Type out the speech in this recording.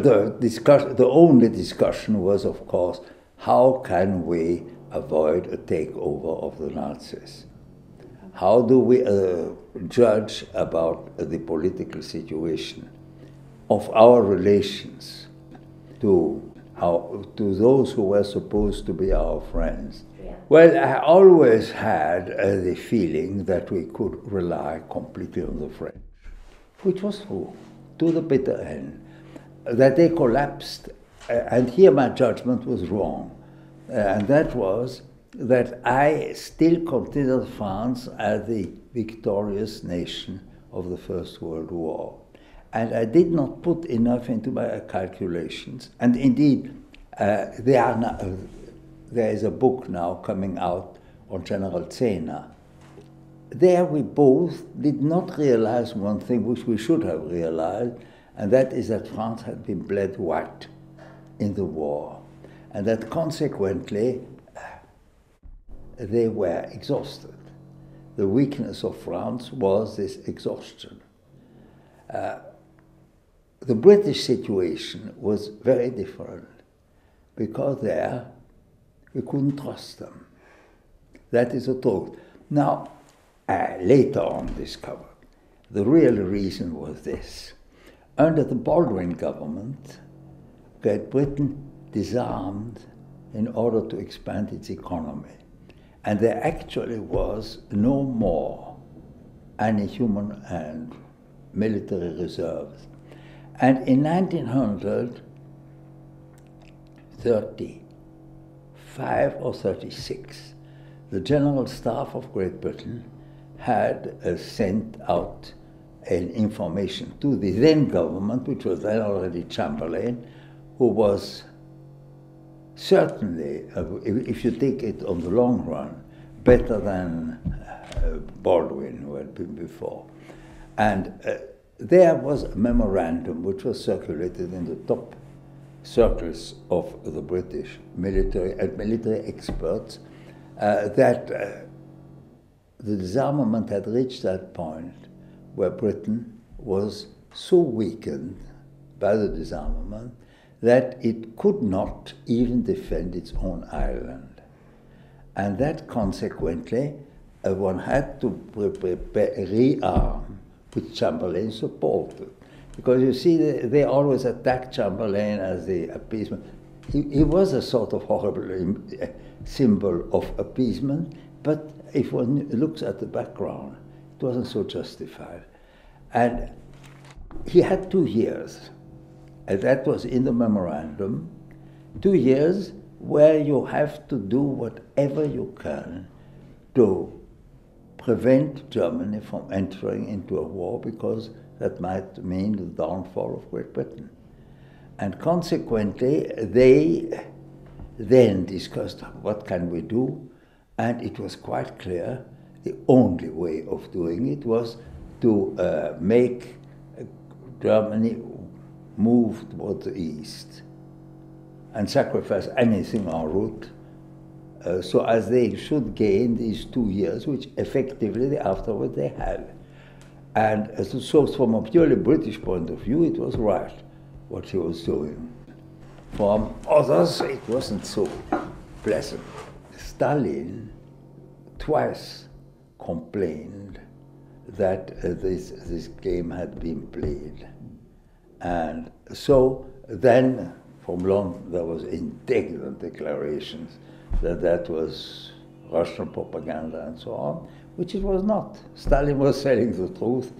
The only discussion was, of course, how can we avoid a takeover of the Nazis? How do we judge about the political situation of our relations to those who were supposed to be our friends? Yeah. Well, I always had the feeling that we could rely completely on the French, which was true, to the bitter end. That they collapsed, and here my judgment was wrong, and that was that I still considered France as the victorious nation of the First World War. And I did not put enough into my calculations. And indeed, there is a book now coming out on General Zehner. There we both did not realize one thing which we should have realized, and that is that France had been bled white in the war, and that consequently they were exhausted. The weakness of France was this exhaustion. The British situation was very different, because there we couldn't trust them. That is the truth. Now, I later on discovered the real reason was this. Under the Baldwin government, Great Britain disarmed in order to expand its economy. And there actually was no more any human and military reserves. And in 1935 or 36, the General Staff of Great Britain had sent out an information to the then government, which was then already Chamberlain, who was certainly, if you take it on the long run, better than Baldwin, who had been before. And there was a memorandum which was circulated in the top circles of the British military experts that the disarmament had reached that point where Britain was so weakened by the disarmament that it could not even defend its own island. And that consequently, one had to rearm, which Chamberlain supported. Because you see, they always attacked Chamberlain as the appeasement. He was a sort of horrible symbol of appeasement, but if one looks at the background, it wasn't so justified. And he had 2 years, and that was in the memorandum, 2 years where you have to do whatever you can to prevent Germany from entering into a war, because that might mean the downfall of Great Britain. And consequently, they then discussed what can we do, and it was quite clear the only way of doing it was to make Germany move toward the east and sacrifice anything en route, so as they should gain these 2 years, which effectively afterward they had. And so from a purely British point of view, it was right what he was doing. From others, it wasn't so pleasant. Stalin twice complained that this game had been played. And so then, from long, there was indignant declarations that was Russian propaganda and so on, which it was not. Stalin was telling the truth.